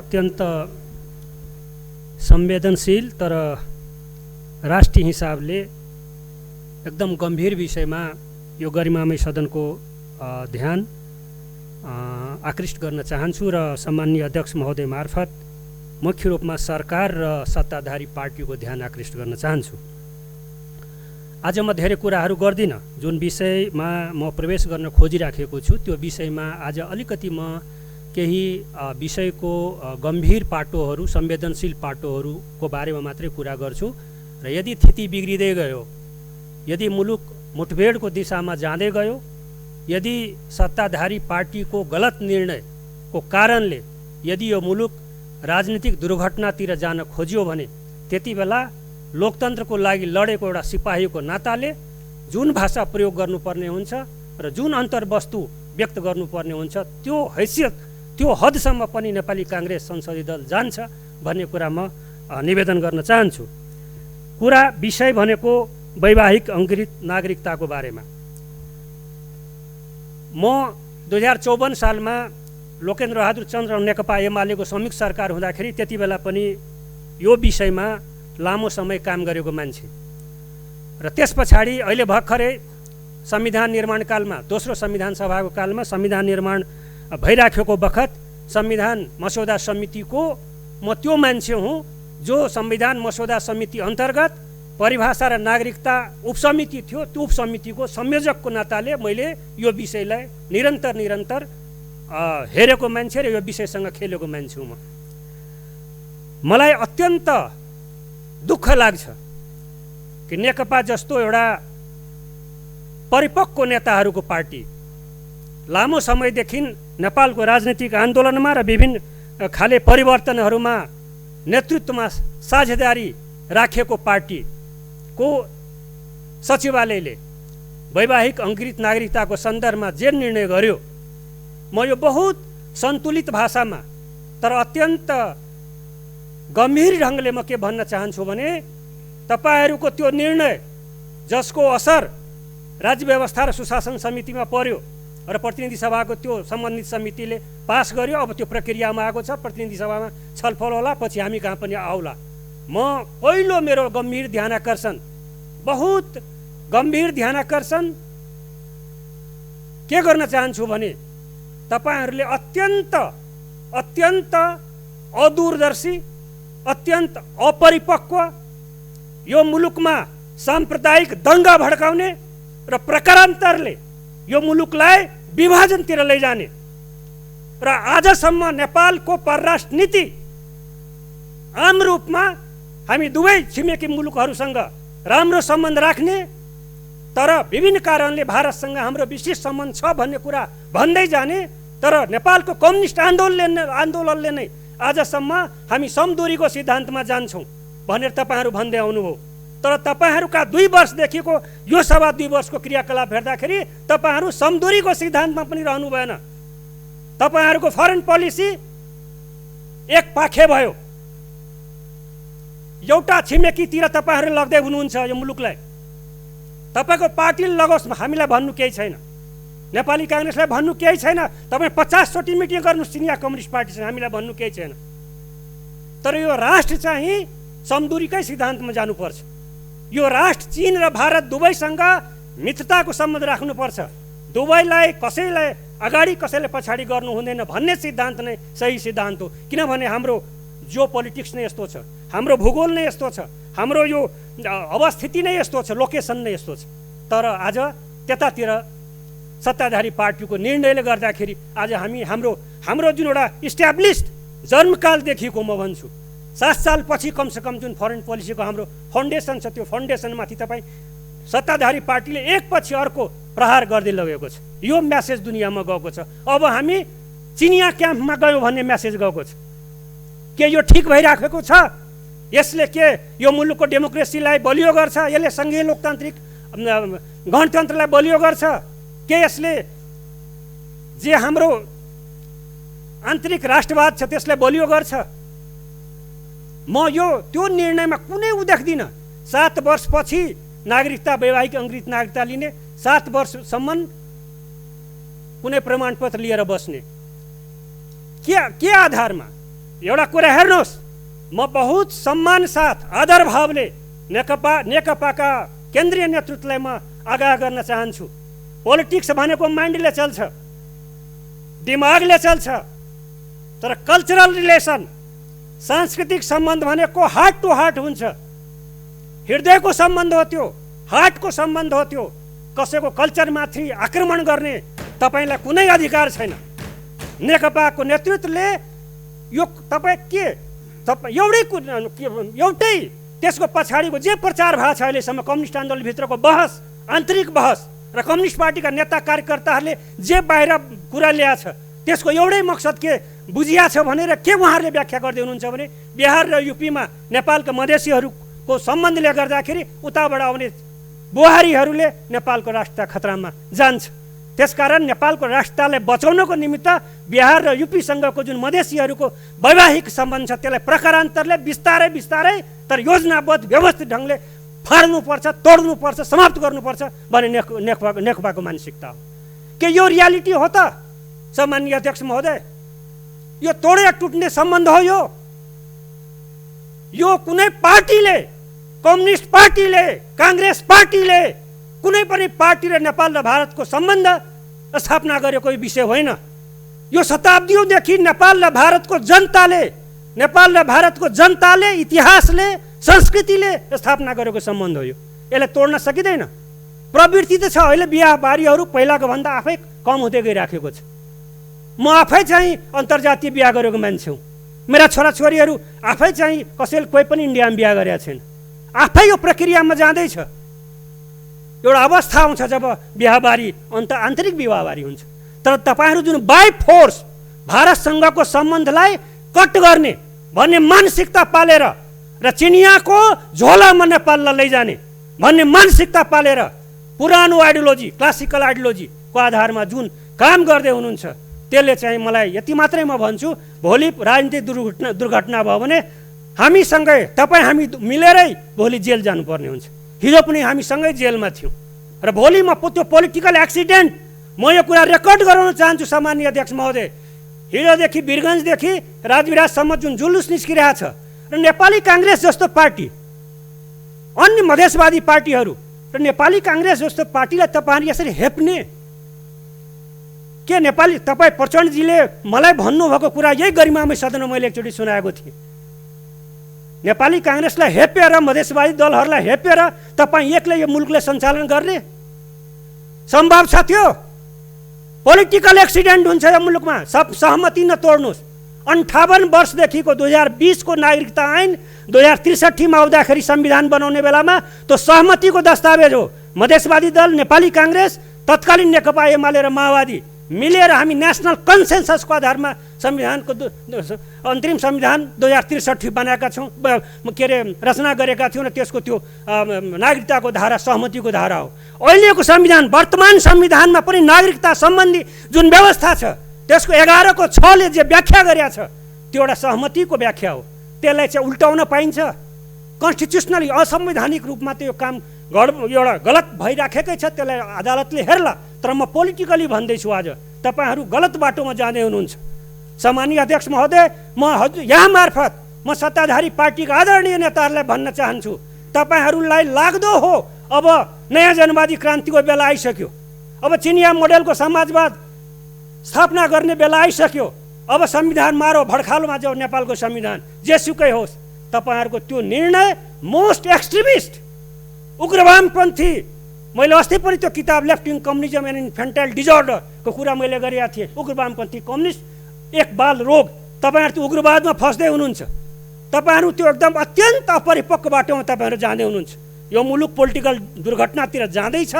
अत्यन्त संवेदनशील तर राष्ट्रिय हिसाबले एकदम गम्भीर विषयमा यो गरिमामय सदनको ध्यान आकृष्ट गर्न चाहन्छु र सम्माननीय अध्यक्ष महोदय मार्फत मुख्य रूपमा सरकार र सत्ताधारी पार्टीको ध्यान आकृष्ट गर्न चाहन्छु। आज म धेरै कुराहरू गर्दिनँ। जुन विषयमा म प्रवेश गर्न खोजिराखेको छु त्यो विषयमा आज अलिकति म केही विषयको गम्भीर पाटोहरू, संवेदनशील पाटोहरूको बारेमा मात्रै कुरा गर्छु र यदि स्थिति बिग्रिँदै गयो, यदि मुलुक मुठभेडको दिशामा जाँदै गयो, यदि सत्ताधारी पार्टीको गलत निर्णयको कारणले यदि यो मुलुक राजनीतिक दुर्घटनातिर जान खोजियो भने त्यति बेला लोकतन्त्रको लागि लडेको एउटा सिपाहीको नाताले जुन भाषा प्रयोग गर्नुपर्ने हुन्छ र जुन अन्तर्वस्तु व्यक्त गर्नुपर्ने हुन्छ त्यो हैसियत, त्यो हदसम्म पनि नेपाली काङ्ग्रेस संसदीय दल जान्छ भन्ने कुरा म निवेदन गर्न चाहन्छु। विषय भनेको वैवाहिक अङ्गीकृत नागरिकताको बारेमा। म 2054 सालमा लोकेन्द्र बहादुर चन्द र नेकपा एमालेको संयुक्त सरकार हुँदाखेरि त्यति बेला पनि यो विषयमा लामो समय काम गरेको मान्छे र त्यस पछाडि अहिले भर्खरै संविधान निर्माण कालमा, दोस्रो संविधान सभाको कालमा संविधान निर्माण भइराखेको बखत संविधान मसौदा समितिको म त्यो मान्छे हुँ जो संविधान मसौदा समिति अन्तर्गत परिभाषा र नागरिकता उपसमिति थियो, त्यो उपसमितिको संयोजकको नाताले मैले यो विषयलाई निरन्तर हेरेको मान्छे र यो विषयसँग खेलेको मान्छे हुँ। मलाई अत्यन्त दुःख लाग्छ कि नेकपा जस्तो एउटा परिपक्व नेताहरूको पार्टी लामो समयदेखि नेपालको राजनीतिक आन्दोलनमा र विभिन्न खाले परिवर्तनहरूमा नेतृत्वमा साझेदारी राखेको पार्टीको सचिवालयले वैवाहिक अङ्गीकृत नागरिकताको सन्दर्भमा जे निर्णय गर्यो, म यो बहुत सन्तुलित भाषामा तर अत्यन्त गम्भीर ढङ्गले म के भन्न चाहन्छु भने तपाईहरूको त्यो निर्णय जसको असर राज्य व्यवस्था र सुशासन समितिमा पर्यो र प्रतिनिधि सभाको त्यो सम्बन्धित समितिले पास गर्यो, अब त्यो प्रक्रियामा आएको छ, प्रतिनिधि सभामा छलफल होला, पछि हामी कहाँ पनि आउला। म पहिलो मेरो गम्भीर ध्यानाकर्षण, बहुत गम्भीर ध्यानाकर्षण के गर्न चाहन्छु भने तपाईहरूले अत्यन्त अदूरदर्शी, अत्यन्त अपरिपक्व, यो मुलुकमा साम्प्रदायिक दङ्गा भड्काउने र प्रकारान्तरले यो मुलुकलाई विभाजनतिर लैजाने र आजसम्म नेपालको परराष्ट्र नीति आम रूपमा हामी दुवै छिमेकी मुलुकहरूसँग राम्रो सम्बन्ध राख्ने तर विभिन्न कारणले भारतसँग हाम्रो विशेष सम्बन्ध छ भन्ने कुरा भन्दै जाने, तर नेपालको कम्युनिस्ट आन्दोलनले नै आजसम्म हामी समदूरीको सिद्धान्तमा जान्छौँ भनेर तपाईँहरू भन्दै आउनुभयो। तर तपाईँहरूका 2 वर्षदेखिको यो सभा 2 वर्षको क्रियाकलाप हेर्दाखेरि तपाईँहरू समदूरीको सिद्धान्तमा पनि रहनु भएन। तपाईँहरूको फरेन पोलिसी एक पाखे भयो। एउटा छिमेकीतिर तपाईँहरू लग्दै हुनुहुन्छ यो मुलुकलाई। तपाईँको पार्टीले लगोस्, हामीलाई भन्नु केही छैन, नेपाली काङ्ग्रेसलाई भन्नु केही छैन, तपाईँ 50 चोटि मिटिङ गर्नुहोस् चिनिया कम्युनिस्ट पार्टीसँग, हामीलाई भन्नु केही छैन। तर यो राष्ट्र चाहिँ समदूरीकै सिद्धान्तमा जानुपर्छ। यो राष्ट्र चीन र भारत दुवैसँग मित्रताको सम्बन्ध राख्नुपर्छ। दुवैलाई कसैलाई अगाडि कसैलाई पछाडि गर्नु हुँदैन भन्ने सिद्धान्त नै सही सिद्धान्त हो। किनभने हाम्रो जियो पोलिटिक्स नै यस्तो छ, हाम्रो भूगोल नै यस्तो छ, हाम्रो यो अवस्थिति नै यस्तो छ, लोकेसन नै यस्तो छ। तर आज त्यतातिर सत्ताधारी पार्टीको निर्णयले गर्दाखेरि आज हाम्रो जुन एउटा इस्ट्याब्लिस्ड जन्मकालदेखिको म भन्छु 7 साल पछि कमसेकम जुन फरेन पोलिसीको हाम्रो फाउन्डेसन छ, त्यो फाउन्डेसनमाथि तपाईँ सत्ताधारी पार्टीले एक पछि अर्को प्रहार गर्दै लगेको छ। यो म्यासेज दुनियाँमा गएको छ। अब हामी चिनिया क्याम्पमा गयौँ भन्ने म्यासेज गएको छ। के यो ठिक भइराखेको छ? यसले के यो मुलुकको डेमोक्रेसीलाई बलियो गर्छ? यसले सङ्घीय लोकतान्त्रिक गणतन्त्रलाई बलियो गर्छ? के यसले जे हाम्रो आन्तरिक राष्ट्रवाद छ त्यसलाई बलियो गर्छ? म त्यो निर्णयमा कुनै देख्दिनँ। 7 वर्षपछि नागरिकता, वैवाहिक अङ्गीकृत नागरिकता लिने, 7 वर्षसम्म कुनै प्रमाणपत्र लिएर बस्ने के आधारमा? एउटा कुरा हेर्नुहोस्, म बहुत सम्मान साथ आदर भावले नेकपाका केन्द्रीय नेतृत्वलाई म आगाह गर्न चाहन्छु। पोलिटिक्स भनेको माइन्डले चल्छ, दिमागले चल्छ, तर कल्चरल रिलेसन, सांस्कृतिक सम्बन्ध भनेको हार्ट टु हार्ट हुन्छ। हृदयको सम्बन्ध हो त्यो, हार्टको सम्बन्ध हो त्यो। कसैको कल्चरमाथि आक्रमण गर्ने तपाईँलाई कुनै अधिकार छैन। नेकपाको नेतृत्वले यो तपाईँ के एउटै त्यसको पछाडिको जे प्रचार भएको छ अहिलेसम्म कम्युनिस्ट आन्दोलनभित्रको बहस, आन्तरिक बहस र कम्युनिस्ट पार्टीका नेता कार्यकर्ताहरूले जे बाहिर कुरा ल्याएको छ त्यसको एउटै मकसद के बुझिया छ भनेर के उहाँहरूले व्याख्या गर्दै हुनुहुन्छ भने बिहार र युपीमा नेपालका मधेसीहरूको सम्बन्धले गर्दाखेरि उताबाट आउने बुहारीहरूले नेपालको राष्ट्रियता खतरामा जान्छ। त्यसकारण नेपालको राष्ट्रियतालाई बचाउनको निमित्त बिहार र युपीसँगको जुन मधेसीहरूको वैवाहिक सम्बन्ध छ त्यसलाई प्रकारान्तरले बिस्तारै बिस्तारै तर योजनाबद्ध व्यवस्थित ढङ्गले फाड्नुपर्छ, तोड्नुपर्छ, समाप्त गर्नुपर्छ भन्ने नेकपाको मानसिकता हो। के यो रियालिटी हो त सम्माननीय अध्यक्ष महोदय? यो तोडे टुट्ने सम्बन्ध हो यो कुनै पार्टीले, कम्युनिस्ट पार्टीले, काङ्ग्रेस पार्टीले, कुनै पनि पार्टीले नेपाल र भारतको सम्बन्ध स्थापना गरेको विषय होइन। यो शताब्दीदेखि नेपाल र भारतको जनताले इतिहासले संस्कृतिले स्थापना गरेको सम्बन्ध हो। यसलाई तोड्न सकिँदैन। प्रवृत्ति त छ अहिले बिहाबारीहरू पहिलाको भन्दा आफै कम हुँदै गइराखेको छ। म आफै चाहिँ अन्तर्जातीय बिहा गरेको मान्छे हुँ। मेरा छोराछोरीहरू आफै चाहिँ कसैले कोही पनि इन्डियामा बिहा गरेका छैन। आफै यो प्रक्रियामा जाँदैछ। एउटा अवस्था आउँछ जब बिहाबारी आन्तरिक बिहाबारी हुन्छ। तर तपाईँहरू जुन बाई फोर्स भारतसँगको सम्बन्धलाई कट गर्ने भन्ने मानसिकता पालेर र चिनियाको झोलामा नेपाललाई लैजाने भन्ने मानसिकता पालेर पुरानो आइडियोलोजी, क्लासिकल आइडियोलोजीको आधारमा जुन काम गर्दै हुनुहुन्छ त्यसले चाहिँ मलाई यति मात्रै म भन्छु, भोलि राजनीतिक दुर्घटना भयो भने हामीसँगै हामी मिलेरै भोलि जेल जानुपर्ने हुन्छ। हिजो पनि हामी सँगै जेलमा थियौँ र भोलि म त्यो पोलिटिकल एक्सिडेन्ट म यो कुरा रेकर्ड गराउन चाहन्छु सम्माननीय अध्यक्ष महोदय। हिजोदेखि वीरगन्जदेखि राजविराजसम्म जुन जुलुस निस्किरहेको छ र नेपाली काङ्ग्रेस जस्तो पार्टी, अन्य मधेसवादी पार्टीहरू र नेपाली काङ्ग्रेस जस्तो पार्टीलाई तपाईँहरू यसरी हेप्ने के? नेपाली तपाईँ प्रचण्डजीले मलाई भन्नुभएको कुरा यही गरिमामय सदनमा मैले एकचोटि सुनाएको थिएँ। नेपाली काङ्ग्रेसलाई हेपेर, मधेसवादी दलहरूलाई हेपेर तपाईँ एक्लै यो मुलुकलाई सञ्चालन गर्ने सम्भव छ? त्यो पोलिटिकल एक्सिडेन्ट हुन्छ यो मुलुकमा। सहमति नतोड्नुहोस्। 58 वर्षदेखिको 2020 को नागरिकता ऐन 2063 मा आउँदाखेरि संविधान बनाउने बेलामा त्यो सहमतिको दस्तावेज हो। मधेसवादी दल, नेपाली काङ्ग्रेस, तत्कालीन नेकपा एमाले र माओवादी मिलेर हामी नेसनल कन्सेन्ससको आधारमा संविधानको अन्तरिम संविधान 2063 बनाएका छौँ, के अरे रचना गरेका थियौँ र त्यसको त्यो नागरिकताको धारा सहमतिको धारा हो। अहिलेको संविधान, वर्तमान संविधानमा पनि नागरिकता सम्बन्धी जुन व्यवस्था छ त्यसको 11 को 6 ले जे व्याख्या गरेका छ त्यो एउटा सहमतिको व्याख्या हो। त्यसलाई चाहिँ उल्टाउन पाइन्छ? कन्स्टिट्युसनली असंवैधानिक रूपमा त्यो काम एउटा गलत भइराखेकै छ, त्यसलाई अदालतले हेर्ला। तर म पोलिटिकली भन्दैछु आज तपाईँहरू गलत बाटोमा जाँदै हुनुहुन्छ। सम्माननीय अध्यक्ष महोदय, म यहाँ मार्फत म सत्ताधारी पार्टीका आदरणीय नेताहरूलाई भन्न चाहन्छु, तपाईँहरूलाई लाग्दो हो अब नयाँ जनवादी क्रान्तिको बेला आइसक्यो, अब चिनिया मोडेलको समाजवाद स्थापना गर्ने बेला आइसक्यो, अब संविधान मारो, भड्खालोमा जाऊ नेपालको संविधान, जेसुकै होस्। तपाईँहरूको त्यो निर्णय मोस्ट एक्सट्रिमिस्ट, उग्रवामपन्थी, मैले अस्ति पनि त्यो किताब लेफ्ट विङ कम्युनिजम एन्ड इन्फेन्टाइल डिजअर्डरको कुरा मैले गरेका थिएँ। उग्रवामपन्थी कम्युनिस्ट एक बाल रोग। तपाईँहरू त्यो उग्रवादमा फस्दै हुनुहुन्छ। तपाईँहरू त्यो एकदम अत्यन्त अपरिपक्व बाटोमा तपाईँहरू जाँदै हुनुहुन्छ। यो मुलुक पोलिटिकल दुर्घटनातिर जाँदैछ।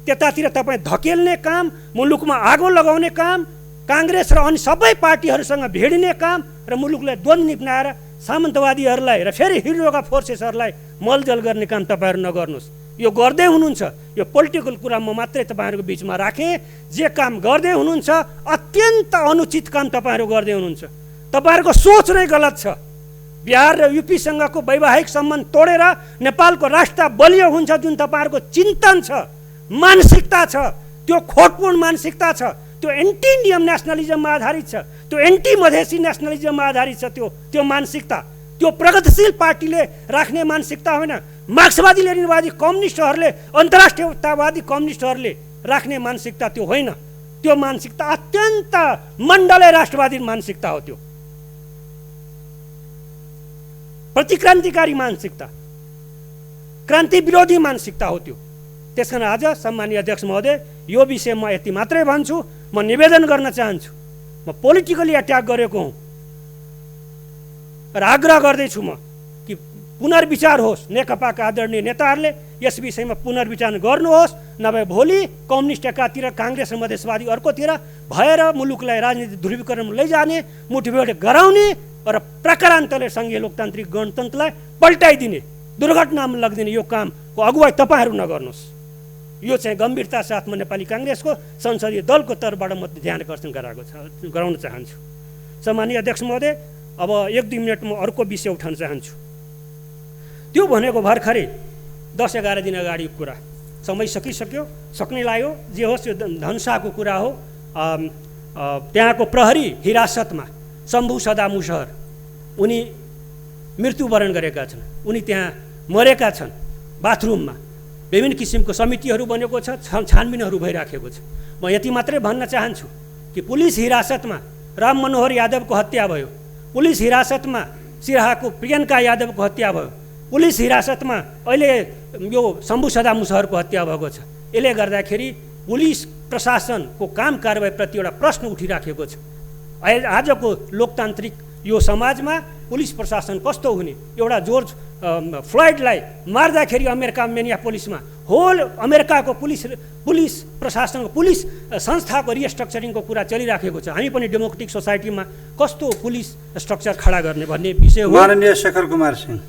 त्यतातिर तपाईँ धकेल्ने काम, मुलुकमा आगो लगाउने काम, काङ्ग्रेस र अन्य सबै पार्टीहरूसँग भिड्ने काम र मुलुकलाई द्वन्द्व निप्नाएर सामन्तवादीहरूलाई र फेरि हिरोका फोर्सेसहरूलाई मलजल गर्ने काम तपाईँहरू नगर्नुहोस्। यो गर्दै हुनुहुन्छ। यो पोलिटिकल कुरा म मात्रै तपाईँहरूको बिचमा राखेँ। जे काम गर्दै हुनुहुन्छ अत्यन्त अनुचित काम तपाईँहरू गर्दै हुनुहुन्छ। तपाईँहरूको सोच नै गलत छ। बिहार र युपीसँगको वैवाहिक सम्बन्ध तोडेर नेपालको राष्ट्र बलियो हुन्छ जुन तपाईँहरूको चिन्तन छ, मानसिकता छ, त्यो खोटपूर्ण मानसिकता छ, त्यो एन्टी इन्डियन नेसनलिजममा आधारित छ। त्यो एन्टी मधेसी नेसनलिजममा आधारित छ त्यो मानसिकता। त्यो प्रगतिशील पार्टीले राख्ने मानसिकता होइन, मार्क्सवादी लेनिनवादी कम्युनिस्टहरूले अन्तर्राष्ट्रियतावादी कम्युनिस्टहरूले राख्ने मानसिकता त्यो होइन। त्यो मानसिकता अत्यन्त मण्डले राष्ट्रवादी मानसिकता हो, त्यो प्रतिक्रान्तिकारी मानसिकता, क्रान्ति विरोधी मानसिकता हो त्यो। त्यसकारण आज सम्मानीय अध्यक्ष महोदय, यो विषयमा यति मात्रै भन्छु। म निवेदन गर्न चाहन्छु, म पोलिटिकली अट्याक गरेको हुँ र आग्रह गर्दैछु म कि पुनर्विचार होस्। नेकपाका आदरणीय नेताहरूले यस विषयमा पुनर्विचार गर्नुहोस्, नभए भोलि कम्युनिस्ट एकातिर, काङ्ग्रेस र मधेसवादी अर्कोतिर भएर मुलुकलाई राजनीतिक ध्रुवीकरणमा लैजाने, मुठभेड गराउने र प्रकारान्तरले सङ्घीय लोकतान्त्रिक गणतन्त्रलाई पल्टाइदिने, दुर्घटनामा लगिदिने यो कामको अगुवाई तपाईँहरू नगर्नुहोस्। यो चाहिँ गम्भीरता साथमा नेपाली काङ्ग्रेसको संसदीय दलको तर्फबाट म ध्यान आकर्षण गराउन चाहन्छु। सम्मानीय अध्यक्ष महोदय, अब 1-2 मिनटमा अर्को विषय उठाउन चाहन्छु। त्यो भनेको भर्खरै 10-11 दिन अगाडिको कुरा, समय सकिसक्यो, सक्ने लाग्यो, जे होस् यो धनुषाको कुरा हो। त्यहाँको प्रहरी हिरासतमा शम्भु सदा मुसहर, उनी मृत्युवरण गरेका छन्, उनी त्यहाँ मरेका छन्। बाथरुममा विभिन्न किसिमको समितिहरू बनेको छ, छानबिनहरू भइराखेको छ। म यति मात्रै भन्न चाहन्छु कि पुलिस हिरासतमा राम मनोहर यादवको हत्या भयो, पुलिस हिरासतमा सिराहाको प्रियङ्का यादवको हत्या भयो, पुलिस हिरासतमा अहिले यो शम्भु सदा मुसहरको हत्या भएको छ। यसले गर्दाखेरि पुलिस प्रशासनको काम कारबाहीप्रति एउटा प्रश्न उठिराखेको छ। आजको लोकतान्त्रिक यो समाजमा पुलिस प्रशासन कस्तो हुने? एउटा जर्ज फ्लोइडलाई मार्दाखेरि अमेरिका मिनियापोलिसमा होल अमेरिकाको पुलिस प्रशासनको पुलिस संस्थाको रिस्ट्रक्चरिङको कुरा चलिराखेको छ। हामी पनि डेमोक्रेटिक सोसाइटीमा कस्तो पुलिस स्ट्रक्चर खडा गर्ने भन्ने विषय हो। माननीय शेखर कुमार सिंह।